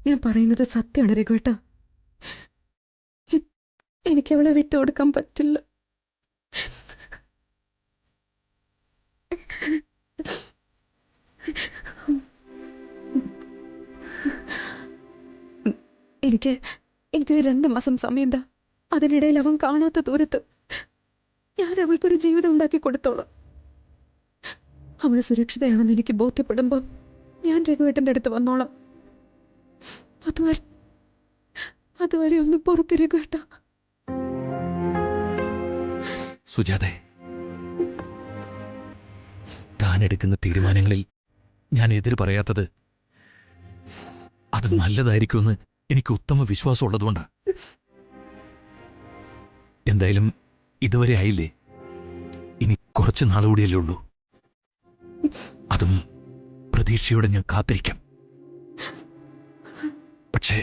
ഞാൻ പറയുന്നത് സത്യമാണ് രഘുവേട്ട. എനിക്ക് അവളെ വിട്ടുകൊടുക്കാൻ പറ്റില്ല. എനിക്ക് 2 മാസം സമയം എന്താ? അതിനിടയിൽ അവൻ കാണാത്ത ദൂരത്ത് ഞാൻ അവൾക്കൊരു ജീവിതം ഉണ്ടാക്കി കൊടുത്തോളാം. അവൾ സുരക്ഷിതയാണെന്ന് എനിക്ക് ബോധ്യപ്പെടുമ്പോൾ ഞാൻ രഘുവേട്ടൻ്റെ അടുത്ത് വന്നോളാം. അതുവരെ ഒന്ന് പൊറുക്ക് രഘുവേട്ട. സുജാതെ, താൻ എടുക്കുന്ന തീരുമാനങ്ങളിൽ ഞാൻ എതിര് പറയാത്തത് അത് നല്ലതായിരിക്കുമെന്ന് എനിക്ക് ഉത്തമ വിശ്വാസം ഉള്ളതുകൊണ്ടാണ്. എന്തായാലും ഇതുവരെ ആയില്ലേ, ഇനി കുറച്ച് നാളുകൂടിയല്ലേ ഉള്ളൂ. അതും പ്രതീക്ഷയോടെ ഞാൻ കാത്തിരിക്കാം. പക്ഷേ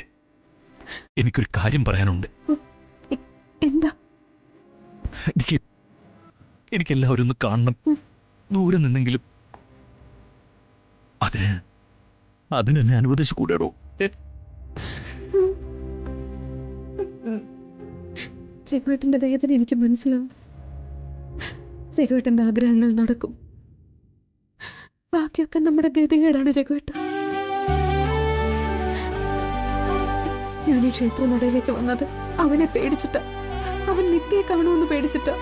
എനിക്കൊരു കാര്യം പറയാനുണ്ട്. എന്താ? എനിക്കെല്ലാവരും ഒന്ന് കാണണം, ദൂരെ നിന്നെങ്കിലും. അതിനെന്നെ അനുവദിച്ചു കൂടാടോ? രഘുവേട്ടൻ്റെ വേദന എനിക്ക് മനസ്സിലാവും. രഘുവേട്ടൻ്റെ ആഗ്രഹങ്ങൾ നടക്കും. ബാക്കിയൊക്കെ നമ്മുടെ ഗതികേടാണ് രഘുവേട്ട. ഞാൻ ഈ ക്ഷേത്രനടയിലേക്ക് വന്നത് അവനെ പേടിച്ചിട്ടാ. അവൻ നിത്യയെ കാണുമെന്ന് പേടിച്ചിട്ടാ.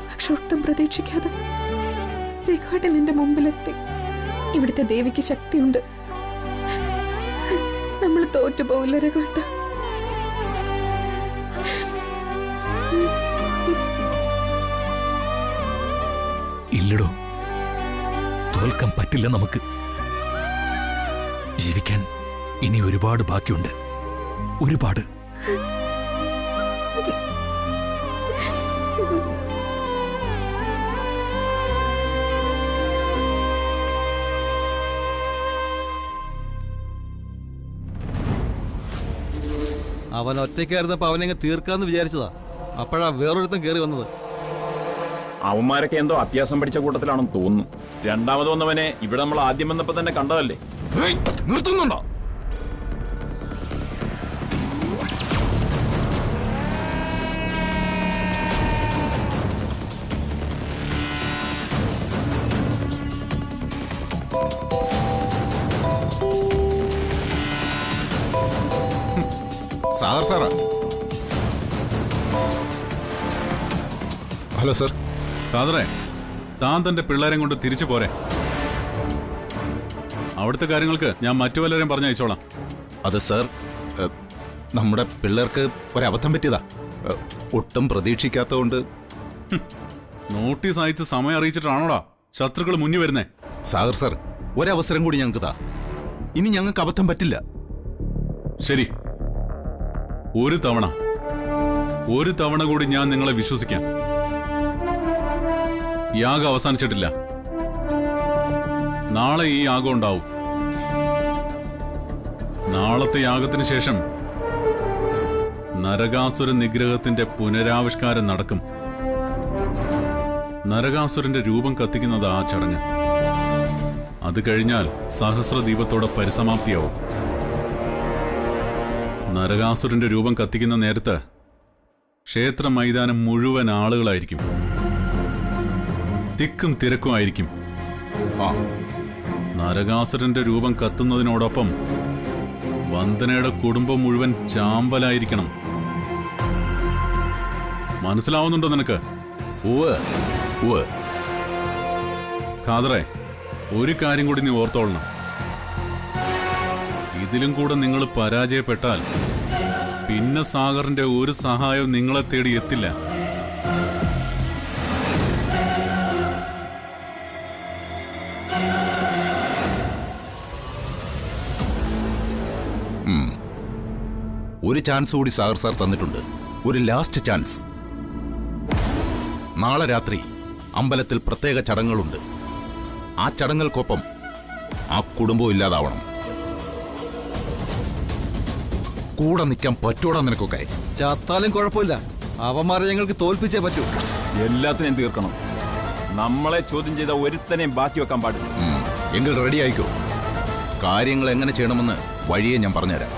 പക്ഷെ ഒട്ടും പ്രതീക്ഷിക്കാതെ രഘുവേട്ടൻ എന്റെ മുമ്പിലെത്തി. ഇവിടുത്തെ ദേവിക്ക് ശക്തിയുണ്ട്. നമ്മൾ തോറ്റുപോകില്ല രഘുവേട്ട. ഇല്ലടോ, തോൽക്കാൻ പറ്റില്ല നമുക്ക്. ജീവിക്കാൻ ഇനി ഒരുപാട് ബാക്കിയുണ്ട്, ഒരുപാട്. അവൻ ഒറ്റയ്ക്കായിരുന്നപ്പോ അവനെങ്ങ് തീർക്കാന്ന് വിചാരിച്ചതാ. അപ്പോഴാ വേറൊരുത്തം കയറി വന്നത്. അവന്മാരൊക്കെ എന്തോ അത്യാസം പഠിച്ച കൂട്ടത്തിലാണെന്ന് തോന്നുന്നു. രണ്ടാമത് വന്നവനെ ഇവിടെ നമ്മൾ ആദ്യം വന്നപ്പോ തന്നെ കണ്ടതല്ലേ. നിർത്തുന്നുണ്ടോ? സാർ സാറാ? Hello sir. ഫാദറെ, താൻ തന്റെ പിള്ളേരെ കൊണ്ട് തിരിച്ചു പോരെ. അവിടുത്തെ കാര്യങ്ങൾക്ക് ഞാൻ മറ്റു വല്ലവരെയും പറഞ്ഞയച്ചോളാം. അത് സർ, നമ്മുടെ പിള്ളേർക്ക് ഒരബദ്ധം പറ്റിയതാ. ഒട്ടും പ്രതീക്ഷിക്കാത്തതുകൊണ്ട്. നോട്ടീസ് അയച്ച് സമയം അറിയിച്ചിട്ടാണോടാ ശത്രുക്കൾ മുന്നിൽ വരുന്നേ? സാഗർ സർ, ഒരവസരം കൂടി ഞങ്ങൾക്ക് താ. ഇനി ഞങ്ങൾക്ക് അബദ്ധം പറ്റില്ല. ശരി, ഒരു തവണ കൂടി ഞാൻ നിങ്ങളെ വിശ്വസിക്കാം. യാഗം അവസാനിച്ചിട്ടില്ല. നാളെ ഈ യാഗം ഉണ്ടാവും. നാളത്തെ യാഗത്തിന് ശേഷം നരകാസുര നിഗ്രഹത്തിന്റെ പുനരാവിഷ്കാരം നടക്കും. നരകാസുരന്റെ രൂപം കത്തിക്കുന്നത് ആ ചടങ്ങ്. അത് കഴിഞ്ഞാൽ സഹസ്രദീപത്തോടെ പരിസമാപ്തിയാവും. നരകാസുരന്റെ രൂപം കത്തിക്കുന്ന നേരത്ത് ക്ഷേത്ര മൈതാനം മുഴുവൻ ആളുകളായിരിക്കും. തിക്കും തിരക്കുമായിരിക്കും. നരകാസുരന്റെ രൂപം കത്തുന്നതിനോടൊപ്പം വന്ദനയുടെ കുടുംബം മുഴുവൻ ചാമ്പലായിരിക്കണം. മനസ്സിലാവുന്നുണ്ടോ നിനക്ക്? ഖാദറെ, ഒരു കാര്യം കൂടി നീ ഓർത്തോളണം. ഇതിലും കൂടെ നിങ്ങൾ പരാജയപ്പെട്ടാൽ പിന്നെ സാഗറിന്റെ ഒരു സഹായവും നിങ്ങളെ തേടി എത്തില്ല. ഒരു ചാൻസ് കൂടി സാഗർ സാർ തന്നിട്ടുണ്ട്. ഒരു ലാസ്റ്റ് ചാൻസ്. നാളെ രാത്രി അമ്പലത്തിൽ പ്രത്യേക ചടങ്ങുകളുണ്ട്. ആ ചടങ്ങുകൾക്കൊപ്പം ആ കുടുംബം ഇല്ലാതാവണം. കൂടെ നിൽക്കാൻ പറ്റൂടാ നിനക്കൊക്കെ? ചത്താലും കുഴപ്പമില്ല, അവന്മാരെ ഞങ്ങൾക്ക് തോൽപ്പിച്ചേ പറ്റൂ. എല്ലാത്തിനെയും തീർക്കണം. നമ്മളെ ചോദ്യം ചെയ്ത ഒരുത്തനെയും ബാക്കി വെക്കാൻ പാടില്ല. എങ്കിൽ റെഡി ആയിക്കോ. കാര്യങ്ങൾ എങ്ങനെ ചെയ്യണമെന്ന് വഴിയെ ഞാൻ പറഞ്ഞുതരാം.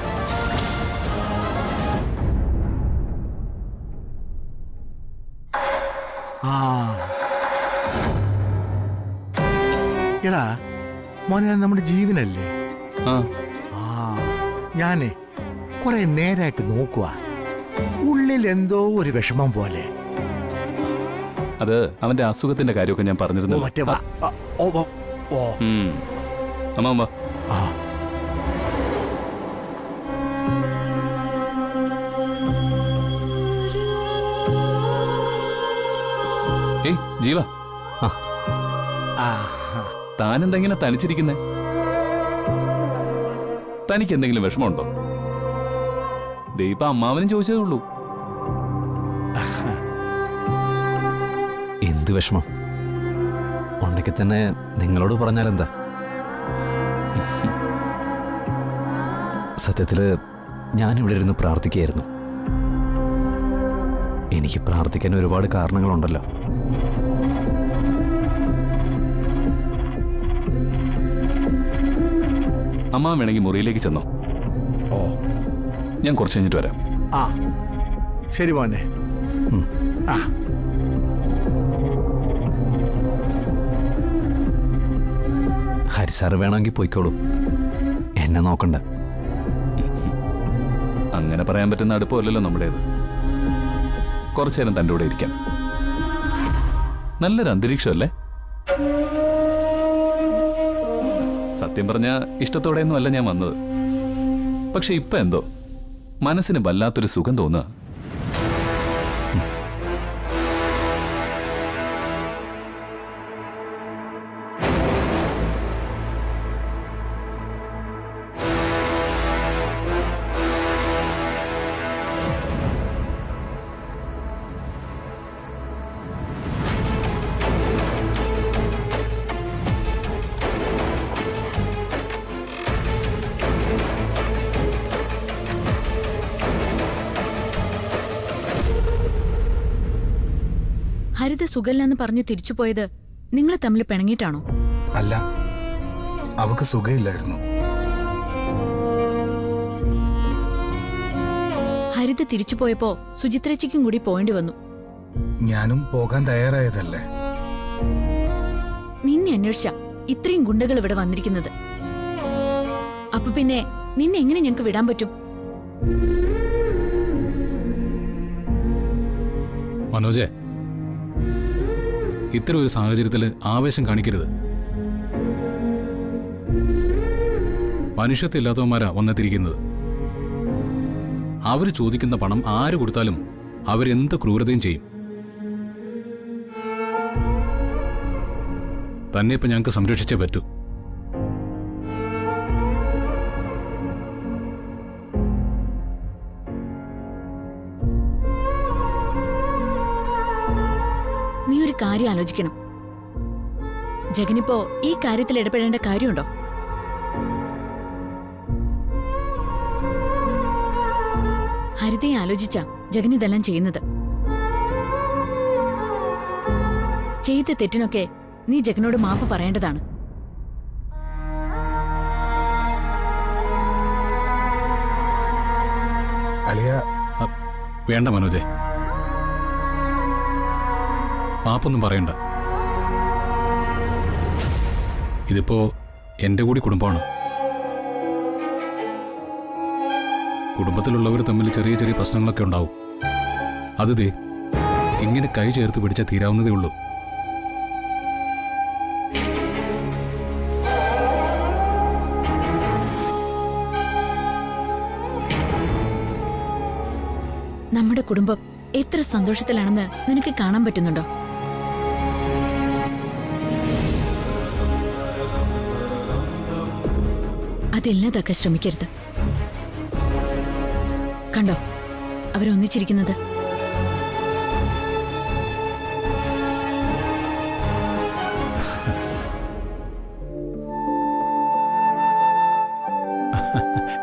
എടാ മോനെ, നമ്മുടെ ജീവനല്ലേ? ഞാനേ കുറെ നേരായിട്ട് നോക്കുക, ഉള്ളിൽ എന്തോ ഒരു വിഷമം പോലെ. അത് അവന്റെ അസുഖത്തിന്റെ കാര്യമൊക്കെ ഞാൻ പറഞ്ഞിരുന്നു. മറ്റേ അമ്മ ഏയ് ജീവ, താനെന്തെങ്ങനെ തനിച്ചിരിക്കുന്നേ? തനിക്ക് എന്തെങ്കിലും വിഷമമുണ്ടോ? ദീപ അമ്മാവനും ചോദിച്ചതേ ഉള്ളൂ. എന്ത് വിഷമം ഉണ്ടെങ്കിൽ തന്നെ നിങ്ങളോട് പറഞ്ഞാലെന്താ? സത്യത്തില് ഞാനിവിടെ ഇരുന്ന് പ്രാർത്ഥിക്കുകയായിരുന്നു. എനിക്ക് പ്രാർത്ഥിക്കാൻ ഒരുപാട് കാരണങ്ങളുണ്ടല്ലോ. അമ്മ വേണമെങ്കിൽ മുറിയിലേക്ക് ചെന്നോ. ഞാൻ കുറച്ച് കഴിഞ്ഞിട്ട് വരാം. ശരി മോനെ. ഹരിസാറ് വേണമെങ്കിൽ പോയിക്കോളൂ, എന്നെ നോക്കണ്ട. അങ്ങനെ പറയാൻ പറ്റുന്ന അടുപ്പമല്ലല്ലോ നമ്മുടേത്. കുറച്ചു നേരം തൻ്റെ കൂടെ ഇരിക്കാം. നല്ലൊരു അന്തരീക്ഷമല്ലേ? സത്യം പറഞ്ഞ ഇഷ്ടത്തോടെയൊന്നും അല്ല ഞാൻ വന്നത്. പക്ഷെ ഇപ്പൊ എന്തോ മനസ്സിന് വല്ലാത്തൊരു സുഖം തോന്നുക. ഹരിത സുഖമില്ലെന്ന് പറഞ്ഞു തിരിച്ചുപോയത് നിങ്ങൾ തമ്മിൽ പിണങ്ങിയിട്ടാണോ? അല്ല, അവക്ക് സുഖമില്ലായിരുന്നു. ഹരിത തിരിച്ചുപോയപ്പോ സുചിത്രച്ചിക്കും കൂടി പോയേണ്ടി വന്നു. ഞാനും പോകാൻ തയ്യാറായതല്ലേ. നിന്നെ അന്വേഷിച്ച ഇത്രയും ഗുണ്ടകൾ ഇവിടെ വന്നിരിക്കുന്നത്. അപ്പൊ പിന്നെ നിന്നെ എങ്ങനെ ഞങ്ങക്ക് വിടാൻ പറ്റും? മനോജെ, ഇത്തരം ഒരു സാഹചര്യത്തിൽ ആവേശം കാണിക്കരുത്. മനുഷ്യത്വമില്ലാത്തവന്മാരാ വന്നെത്തിരിക്കുന്നത്. അവര് ചോദിക്കുന്ന പണം ആര് കൊടുത്താലും അവരെന്ത് ക്രൂരതയും ചെയ്യും. തന്നെ ഇപ്പൊ ഞങ്ങൾക്ക് സംരക്ഷിച്ചേ പറ്റൂ. നീ ഒരു കാര്യം ആലോചിക്കണം. ജഗനിപ്പോ ഈ കാര്യത്തിൽ ഇടപെടേണ്ട കാര്യമുണ്ടോ? ഹരിതയെ ആലോചിച്ച ജഗൻ ഇതെല്ലാം ചെയ്യുന്നത്. ചെയ്ത തെറ്റിനൊക്കെ നീ ജഗനോട് മാപ്പ് പറയേണ്ടതാണ്. വേണ്ട മനോജെ, മാപ്പൊന്നും പറയണ്ട. ഇതിപ്പോ എന്റെ കൂടി കുടുംബമാണ്. കുടുംബത്തിലുള്ളവർ തമ്മിൽ ചെറിയ ചെറിയ പ്രശ്നങ്ങളൊക്കെ ഉണ്ടാവും. അത് ദേ ഇങ്ങനെ കൈ ചേർത്ത് പിടിച്ചാൽ തീരാവുന്നതേ ഉള്ളൂ. നമ്മുടെ കുടുംബം എത്ര സന്തോഷത്തിലാണെന്ന് നിനക്ക് കാണാൻ പറ്റുന്നുണ്ടോ? അതില്ലാതാക്കാൻ ശ്രമിക്കരുത്. കണ്ടോ അവരൊന്നിച്ചിരിക്കുന്നത്?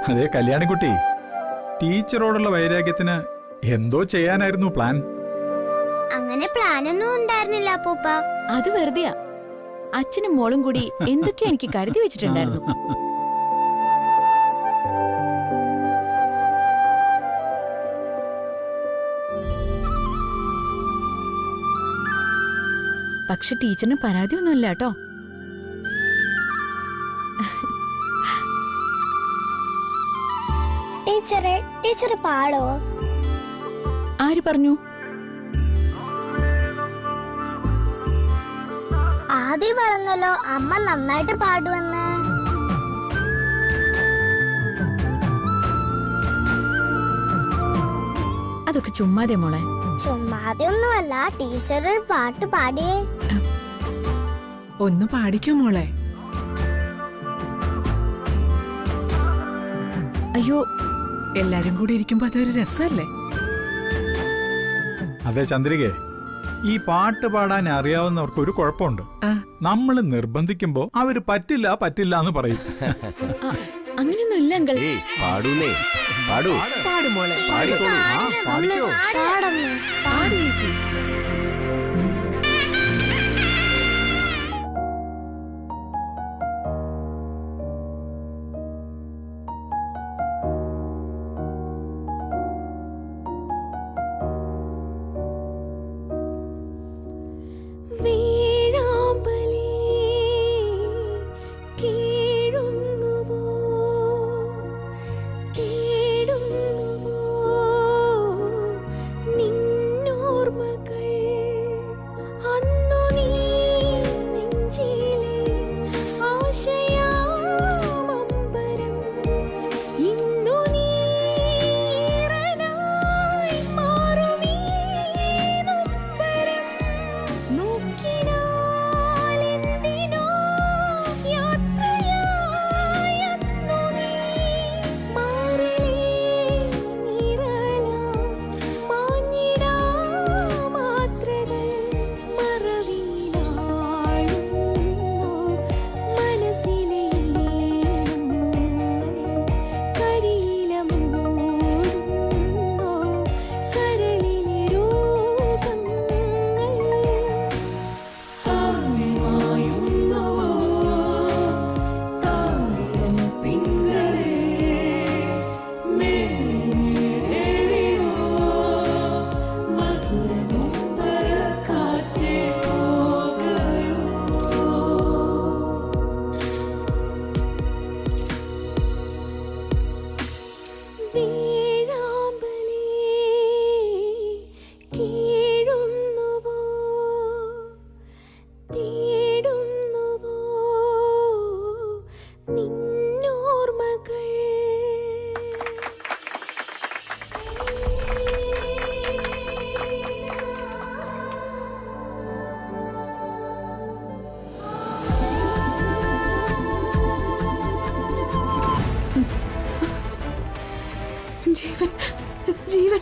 അതെ കല്യാണിക്കുട്ടി, ടീച്ചറോടുള്ള വൈരാഗ്യത്തിന് എന്തോ ചെയ്യാനായിരുന്നു പ്ലാൻ. അങ്ങനെ പ്ലാനൊന്നും ഉണ്ടായിരുന്നില്ല അപ്പൂപ്പ. അത് വെറുതെയാ. അച്ഛനും മോളും കൂടി എന്തൊക്കെയാ എനിക്ക് കരുതി വെച്ചിട്ടുണ്ടായിരുന്നു. പക്ഷെ ടീച്ചറിന് പരാതിയൊന്നുമില്ല കേട്ടോ. ടീച്ചർ പാടോ? ആര് പറഞ്ഞു? ആദ്യം പറഞ്ഞല്ലോ അമ്മ നന്നായിട്ട് പാടുവെന്ന്. അതൊക്കെ ചുമ്മാതെ മോളെ. ചുമ്മാതെ ഒന്നുമല്ല, ടീച്ചർ ഒരു പാട്ട് പാടിയേ. ഒന്ന് പാടിക്കോ മോളെ. അയ്യോ, എല്ലാരും കൂടി ഇരിക്കുമ്പോ അതൊരു രസമല്ലേ? അതെ ചന്ദ്രികേ, ഈ പാട്ട് പാടാൻ അറിയാവുന്നവർക്ക് ഒരു കുഴപ്പമുണ്ട്. നമ്മൾ നിർബന്ധിക്കുമ്പോ അവര് പറ്റില്ല പറ്റില്ല എന്ന് പറയും. അങ്ങനെയൊന്നും ഇല്ല അങ്കിൾ. പാടൂന്നേ, പാടൂ. പാട് മോളെ. പാടിക്കോ. പാട് ചേച്ചി. ജീവൻ, ജീവൻ,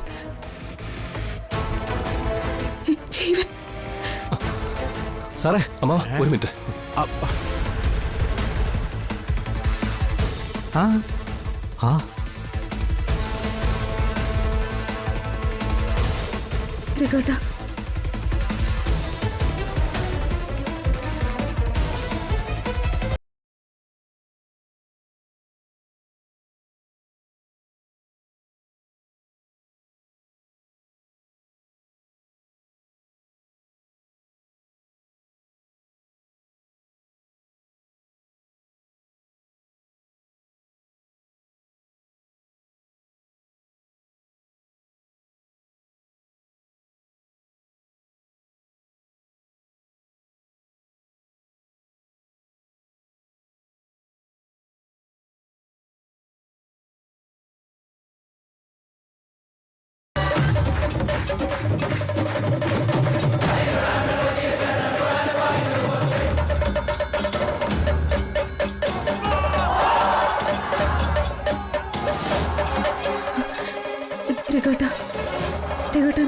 ജീവൻ. സാറേ, അമ്മ ഒരു മിനിറ്റ്. രഘുവേട്ടാ, രഘുവേട്ടാ, രഘുവേട്ടാ,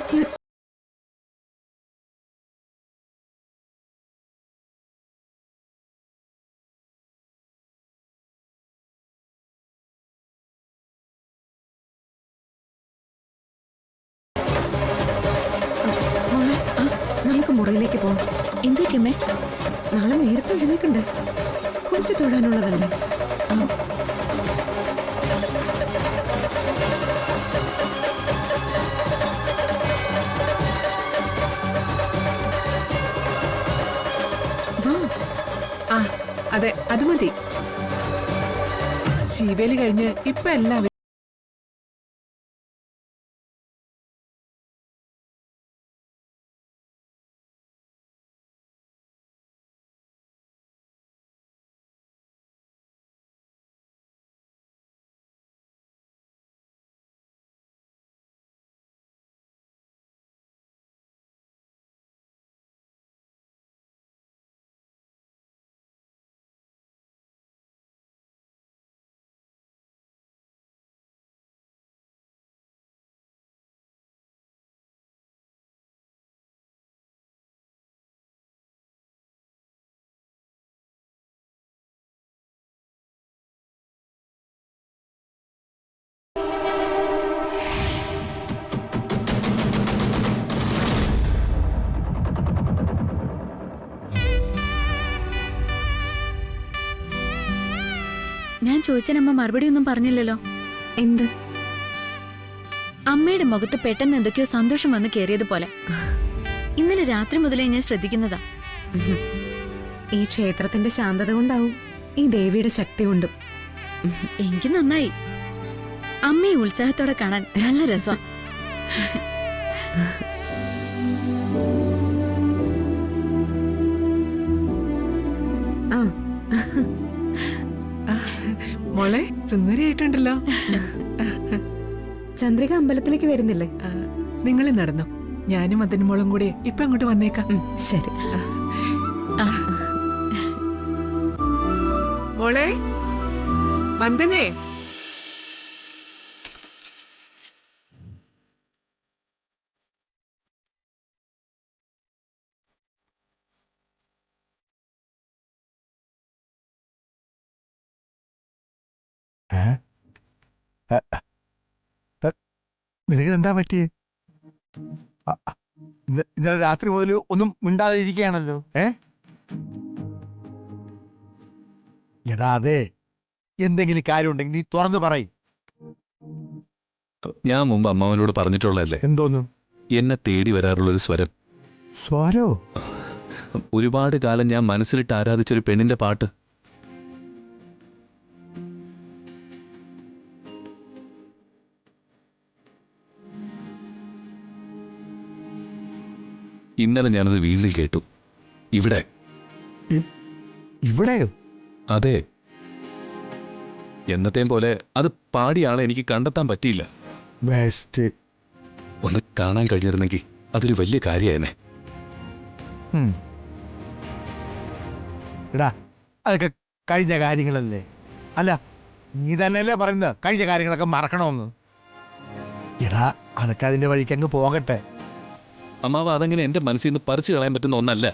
ഞാൻ നമുക്ക് മുറിയിലേക്ക് പോവാം. എന്തോ ചെമ്മേ, നാളെ നേരത്തെ എഴുന്നേക്കണ്ടേ? കുളിച്ചു തൊടാനുള്ളതല്ലേ? ആ അതെ അത് മതി. ശീവേലി കഴിഞ്ഞ് ഇപ്പൊ എല്ലാവരും ഞാൻ ചോദിച്ചനമ്മ മറുപടി ഒന്നും പറഞ്ഞില്ലല്ലോ. എന്ത്? അമ്മയുടെ മുഖത്ത് പെട്ടെന്ന് എന്തൊക്കെയോ സന്തോഷം വന്ന് കേറിയതുപോലെ. ഇന്നലെ രാത്രി മുതലേ ഞാൻ ശ്രദ്ധിക്കുന്നതാ. ഈ ക്ഷേത്രത്തിന്റെ ശാന്തത കൊണ്ടാവും, ഈ ദേവിയുടെ ശക്തി കൊണ്ടും. എനിക്ക് നന്നായി. അമ്മയെ ഉത്സാഹത്തോടെ കാണാൻ നല്ല രസം. മോളെ സുന്ദരിയായിട്ടുണ്ടല്ലോ. ചന്ദ്രിക അമ്പലത്തിലേക്ക് വരുന്നില്ലേ? നിങ്ങൾ നടന്നു, ഞാനും അതിന് മോളും കൂടി ഇപ്പൊ അങ്ങോട്ട് വന്നേക്കാം. ശരി മോളെ. വന്ദനേ, നിനക്ക് എന്താ പറ്റിയേ? ഇന്നലെ രാത്രി മുതൽ ഒന്നും മിണ്ടാതെ ഇരിക്കുകയാണല്ലോ. എടാ അതെ, എന്തെങ്കിലും കാര്യമുണ്ടെങ്കിൽ നീ തുറന്നു പറയും. ഞാൻ മുമ്പ് അമ്മാവനോട് പറഞ്ഞിട്ടുള്ളതല്ലേ? എന്തോന്നു? എന്നെ തേടി വരാറുള്ളൊരു സ്വരം. സ്വരോ? ഒരുപാട് കാലം ഞാൻ മനസ്സിലിട്ട് ആരാധിച്ചൊരു പെണ്ണിന്റെ പാട്ട്. ഇന്നലെ ഞാനത് വീണ്ടും കേട്ടു. ഇവിടെ. ഇവിടെയോ? അതെ. എന്നത്തെയും പോലെ അത് പാടിയ ആളെ എനിക്ക് കണ്ടെത്താൻ പറ്റിയില്ല. ബെസ്റ്റ്. ഒന്ന് കാണാൻ കഴിഞ്ഞിരുന്നെങ്കിൽ അതൊരു വലിയ കാര്യമായേനെ. എടാ അതൊക്കെ കഴിഞ്ഞ കാര്യങ്ങളല്ലേ? അല്ല നീ തന്നെയല്ലേ പറയുന്നത് കഴിഞ്ഞ കാര്യങ്ങളൊക്കെ മറക്കണമെന്ന്? എടാ അതൊക്കെ അതിന്റെ വഴിക്ക് അങ്ങ് പോകട്ടെ. അമ്മാവ അതങ്ങനെ എന്റെ മനസ്സിൽ നിന്ന് പറിച്ചു കളയാൻ പറ്റുന്ന ഒന്നല്ല.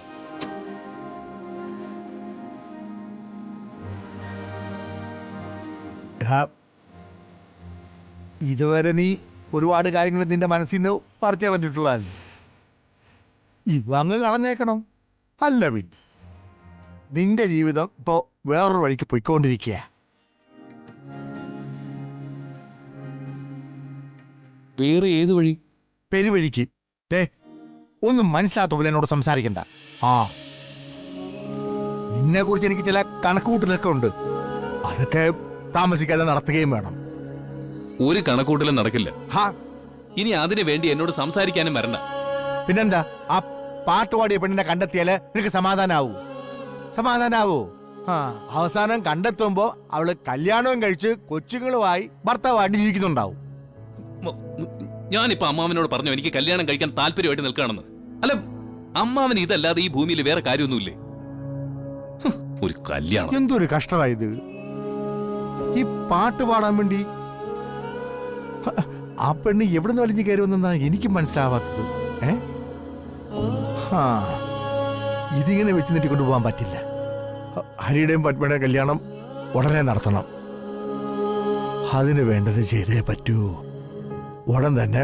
എടാ ഇതുവരെ നീ ഒരുപാട് കാര്യങ്ങൾ നിന്റെ മനസ്സിൽ നിന്ന് പറിച്ചു കളഞ്ഞിട്ടുള്ളതല്ലേ? ഇവ അങ്ങ് കളഞ്ഞേക്കണം. അല്ല പിന്നെ നിന്റെ ജീവിതം ഇപ്പോ വേറൊരു വഴിക്ക് പോയിക്കൊണ്ടിരിക്കുക. വേറെ ഏത് വഴി? പെരുവഴിക്ക്. ഒന്നും മനസ്സിലാത്ത പോലെ എന്നോട് സംസാരിക്കണ്ട. നിന്നെ കുറിച്ച് എനിക്ക് ചില കണക്കുകൂട്ടലൊക്കെ ഉണ്ട്. അതൊക്കെ താമസിക്കാതെ നടത്തുകയും വേണം. ഒരു കണക്കൂട്ടലും നടക്കില്ല. ഇനി അതിനു വേണ്ടി എന്നോട് സംസാരിക്കാനും വരണ്ട. പിന്നെന്താ, ആ പാട്ടുപാടിയ പെണ്ണിനെ കണ്ടെത്തിയാല് നിനക്ക് സമാധാനാവോ? അവസാനം കണ്ടെത്തുമ്പോ അവള് കല്യാണവും കഴിച്ച് കൊച്ചുങ്ങളുമായി ഭർത്താവായിട്ട് ജീവിക്കുന്നുണ്ടാവും. ഞാനിപ്പോ അമ്മാവനോട് പറഞ്ഞു എനിക്ക് കല്യാണം കഴിക്കാൻ താല്പര്യമായിട്ട് നിൽക്കുകയാണെന്ന്. അല്ല, അമ്മാവന് ഇതല്ലാതെ ഈ ഭൂമിയിൽ വേറെ കാര്യമൊന്നുമില്ലേ? ഒരു കല്യാണം എന്തൊരു കഷ്ടമായത്. ഈ പാട്ട് പാടാൻ വേണ്ടി ആ പെണ്ണ് എവിടുന്ന് വലിഞ്ഞു കയറി വന്നെന്നാ എനിക്ക് മനസ്സിലാവാത്തത്. ഇതിങ്ങനെ വെച്ച് നീട്ടിക്കൊണ്ടു പോകാൻ പറ്റില്ല. ഹരിയുടെയും പത്മയുടെയും കല്യാണം ഉടനെ നടത്തണം. അതിന് വേണ്ടത് ചെയ്തേ പറ്റൂ. ഉടൻ തന്നെ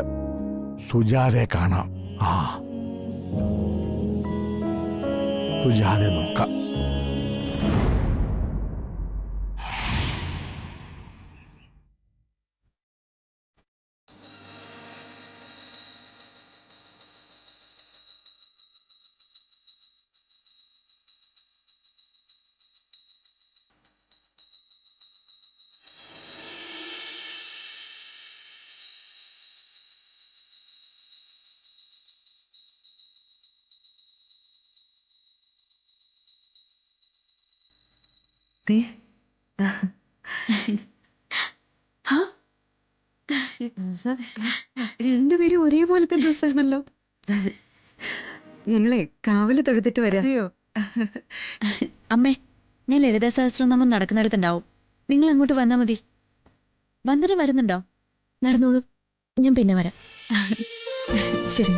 സുജാതയെ കാണാം. സുജാതയെ നോക്കാം. രണ്ടുപേരും ഒരേപോലത്തെ ഡ്രസ്സാണല്ലോ. ഞങ്ങളെ കാവല് തൊഴുതിട്ട് വരാം. അമ്മേ, ഞാൻ ലളിതാ സഹസ്രനാമം നടക്കുന്നിടത്തുണ്ടാവും. നിങ്ങൾ അങ്ങോട്ട് വന്നാൽ മതി. വന്നിട്ട് വരുന്നുണ്ടോ? നടന്നോളൂ, ഞാൻ പിന്നെ വരാം. ശരി.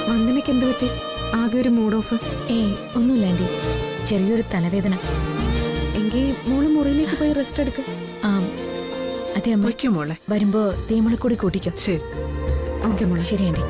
വന്ദനയ്ക്ക് എന്ത് പറ്റി? ആകെ ഒരു മൂഡ് ഓഫ്. ഒന്നുമില്ല ആന്റി, ചെറിയൊരു തലവേദന. എങ്കിൽ മോള് മുറിയിലേക്ക് പോയി റെസ്റ്റ് എടുക്ക. അതെ അമ്മ. വയ്ക്കോ മോളെ. വരുമ്പോ തേമുളക്കൂടി കൂട്ടിക്കോ. ശരി. ഓക്കെ മോളെ. ശരി ആന്റി.